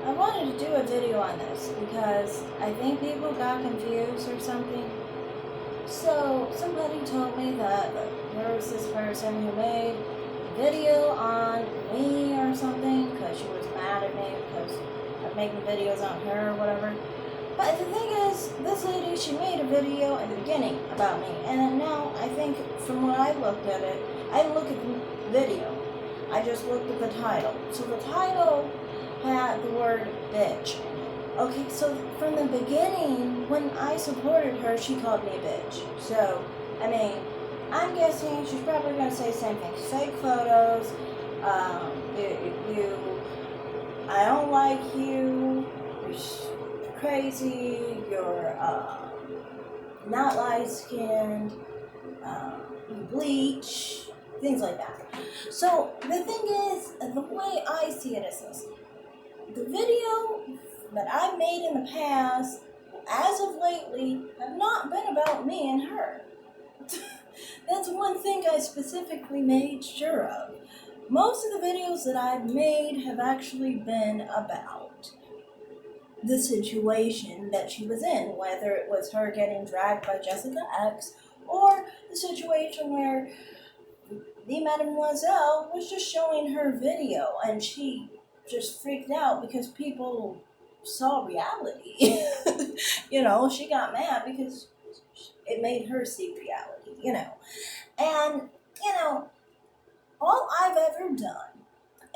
I wanted to do a video on this because I think people got confused or something. So somebody told me that there was this person who made a video on me or something because she was mad at me because I'm making videos on her or whatever. But the thing is, this lady, she made a video in the beginning about me, and then now I think from when I looked at it, I didn't look at the video. I just looked at the title. So the title had the word bitch in it. Okay, so from the beginning, when I supported her, she called me a bitch. So, I mean, I'm guessing she's probably going to say the same thing. Fake photos, I don't like you, you're crazy, you're not light-skinned, you bleach, things like that. So, the thing is, the way I see it is this. The video that I've made in the past, as of lately, have not been about me and her. That's one thing I specifically made sure of. Most of the videos that I've made have actually been about the situation that she was in, whether it was her getting dragged by Jessica X, or the situation where theemademoiselle was just showing her video and she just freaked out because people saw reality. She got mad because it made her see reality. And, all I've ever done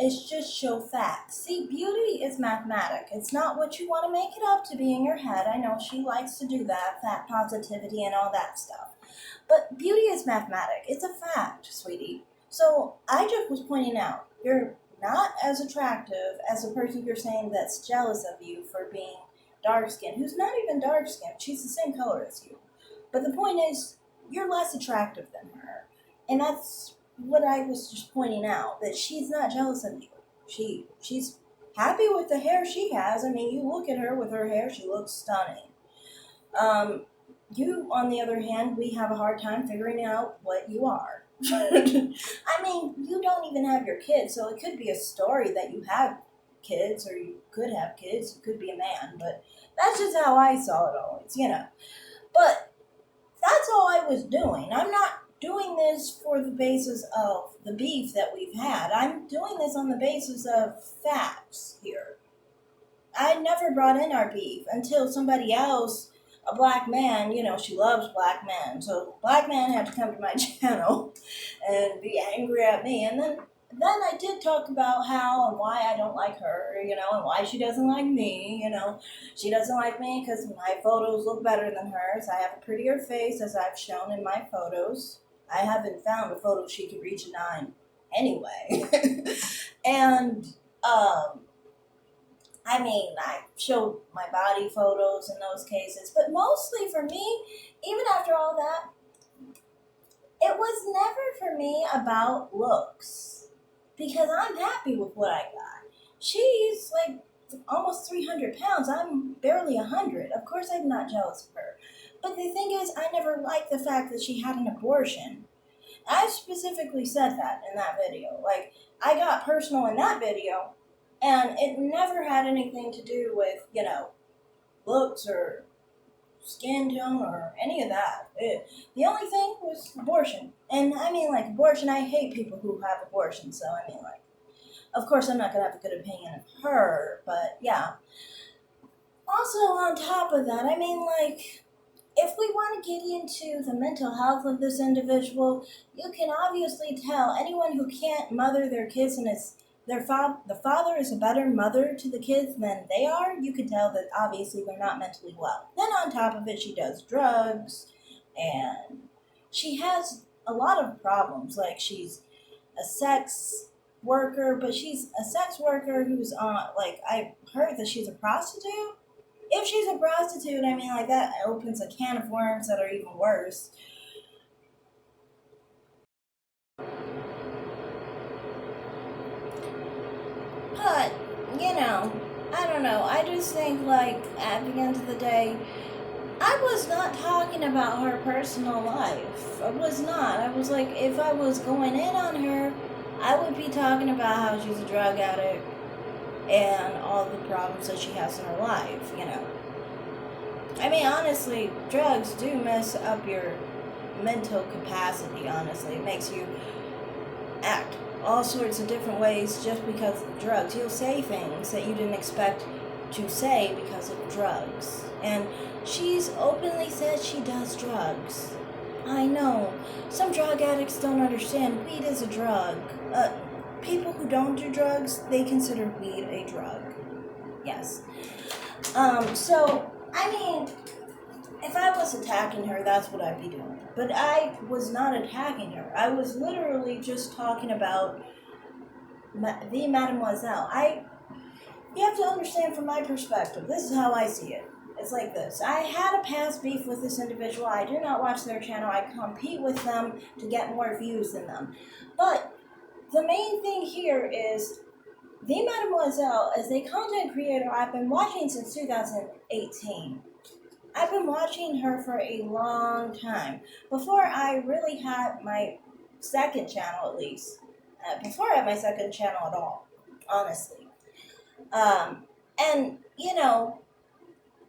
is just show facts. See, beauty is mathematic. It's not what you want to make it up to be in your head. I know she likes to do that, fat positivity and all that stuff. But beauty is mathematic. It's a fact, sweetie. So I just was pointing out, you're not as attractive as the person you're saying that's jealous of you for being dark-skinned, who's not even dark-skinned. She's the same color as you. But the point is, you're less attractive than her. And that's what I was just pointing out, that she's not jealous of you. She's happy with the hair she has. I mean, you look at her with her hair, she looks stunning. You, on the other hand, we have a hard time figuring out what you are. I mean, you don't even have your kids, so it could be a story that you have kids, or you could have kids, you could be a man, but that's just how I saw it always. But that's all I was doing. I'm not doing this for the basis of the beef that we've had. I'm doing this on the basis of facts here. I never brought in our beef until somebody else, a black man, she loves black men. So black man had to come to my channel and be angry at me. And then I did talk about how and why I don't like her, and why she doesn't like me. She doesn't like me because my photos look better than hers. I have a prettier face, as I've shown in my photos. I haven't found a photo she could reach a 9 anyway. And, I showed my body photos in those cases, but mostly for me, even after all that, it was never for me about looks, because I'm happy with what I got. She's like almost 300 pounds. I'm barely 100. Of course, I'm not jealous of her. But the thing is, I never liked the fact that she had an abortion. I specifically said that in that video. Like, I got personal in that video, and it never had anything to do with, looks or skin tone or any of that. The only thing was abortion. And abortion, I hate people who have abortions, so of course I'm not going to have a good opinion of her, but yeah. Also, on top of that, if we want to get into the mental health of this individual, you can obviously tell anyone who can't mother their kids and the father is a better mother to the kids than they are, you can tell that obviously they're not mentally well. Then on top of it, she does drugs, and she has a lot of problems. Like, she's a sex worker, but she's a sex worker who's on, I heard that she's a prostitute. If she's a prostitute, that opens a can of worms that are even worse. But, I don't know. I just think, at the end of the day, I was not talking about her personal life. I was not. I was like, if I was going in on her, I would be talking about how she's a drug addict, and all the problems that she has in her life, you know. I mean, honestly, drugs do mess up your mental capacity, honestly. It makes you act all sorts of different ways just because of drugs. You'll say things that you didn't expect to say because of drugs. And she's openly said she does drugs. I know. Some drug addicts don't understand. Weed is a drug. People who don't do drugs, they consider weed a drug. Yes. So, I mean, if I was attacking her, that's what I'd be doing. But I was not attacking her. I was literally just talking about the mademoiselle. You have to understand from my perspective. This is how I see it. It's like this. I had a past beef with this individual. I do not watch their channel. I compete with them to get more views than them. But the main thing here is the mademoiselle, as a content creator, I've been watching since 2018. I've been watching her for a long time. Before I really had my second channel, at least. Before I had my second channel at all, honestly. And, you know,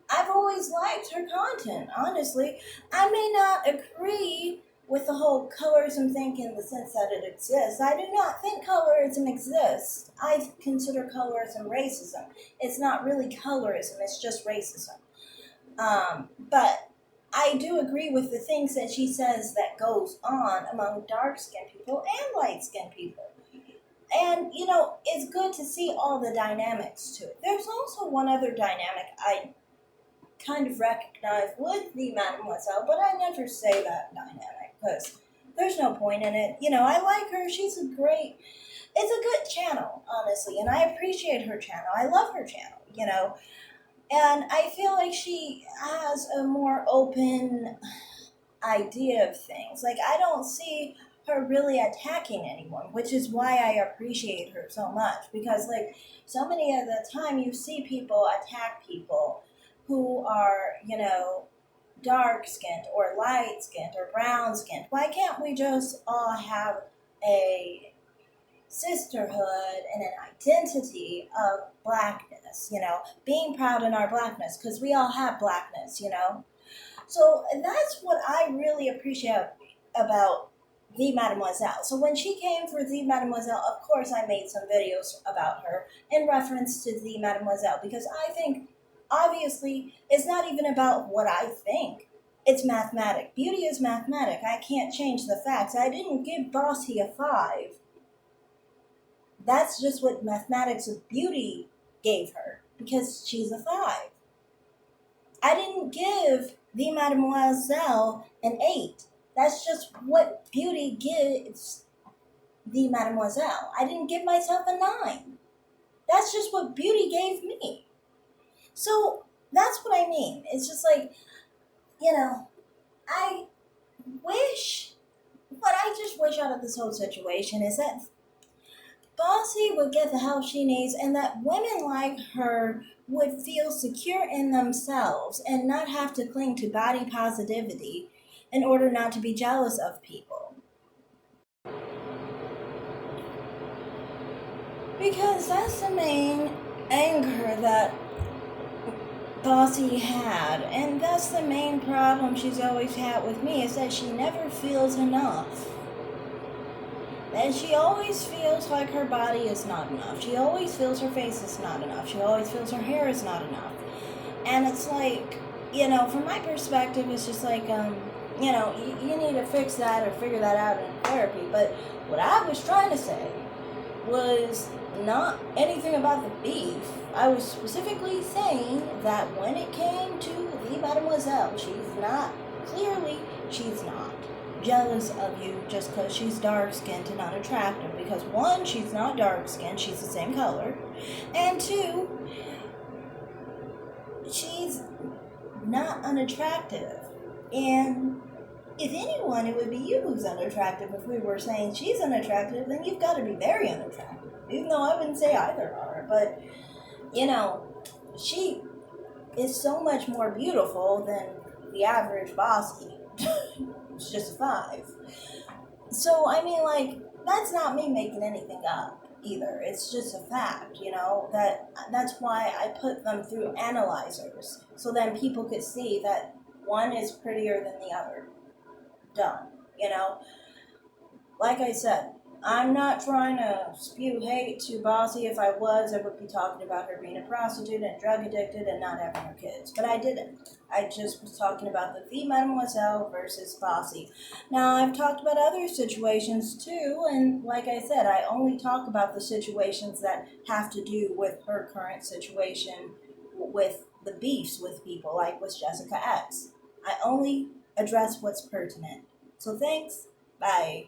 I've always liked her content, honestly. I may not agree with the whole colorism thing in the sense that it exists. I do not think colorism exists. I consider colorism racism. It's not really colorism, it's just racism. But I do agree with the things that she says that goes on among dark-skinned people and light-skinned people. And, you know, it's good to see all the dynamics to it. There's also one other dynamic I kind of recognize with the mademoiselle, but I never say that dynamic because there's no point in it. You know, I like her. It's a good channel, honestly, and I appreciate her channel. I love her channel, you know. And I feel like she has a more open idea of things. Like, I don't see her really attacking anyone, which is why I appreciate her so much. Because, like, so many of the time you see people attack people who are, you know, dark-skinned or light-skinned or brown-skinned. Why can't we just all have a sisterhood and an identity of blackness, you know, being proud in our blackness, because we all have blackness, you know. So that's what I really appreciate about the mademoiselle. So when she came for the mademoiselle, of course I made some videos about her in reference to the mademoiselle, because I think obviously it's not even about what I think. It's mathematic. Beauty is mathematic. I can't change the facts. I didn't give Bossy a 5. That's just what mathematics of beauty gave her, because she's a 5. I didn't give the mademoiselle an 8. That's just what beauty gives the mademoiselle. I didn't give myself a 9. That's just what beauty gave me. So that's what I mean. It's just like, you know, what I just wish out of this whole situation is that Bossy would get the help she needs, and that women like her would feel secure in themselves and not have to cling to body positivity in order not to be jealous of people. Because that's the main anger that Bossy had, and that's the main problem she's always had with me, is that she never feels enough. And she always feels like her body is not enough. She always feels her face is not enough. She always feels her hair is not enough. And it's like, you know, from my perspective, it's just like, you know, you need to fix that or figure that out in therapy. But what I was trying to say was not anything about the beef. I was specifically saying that when it came to the mademoiselle, she's not jealous of you just because she's dark-skinned and unattractive. Because one, she's not dark-skinned, she's the same color. And two, she's not unattractive. And if anyone, it would be you who's unattractive. If we were saying she's unattractive, then you've got to be very unattractive. Even though I wouldn't say either are. But, you know, she is so much more beautiful than the average Bossy. It's just a 5. So, I mean, like, that's not me making anything up. either. It's just a fact, that's why I put them through analyzers, so then people could see that one is prettier than the other. Done. Like I said, I'm not trying to spew hate to Bossy. If I was, I would be talking about her being a prostitute and drug addicted and not having her kids. But I didn't. I just was talking about the mademoiselle versus Bossy. Now, I've talked about other situations too, and like I said, I only talk about the situations that have to do with her current situation with the beefs with people, like with Jessica X. I only address what's pertinent. So thanks. Bye.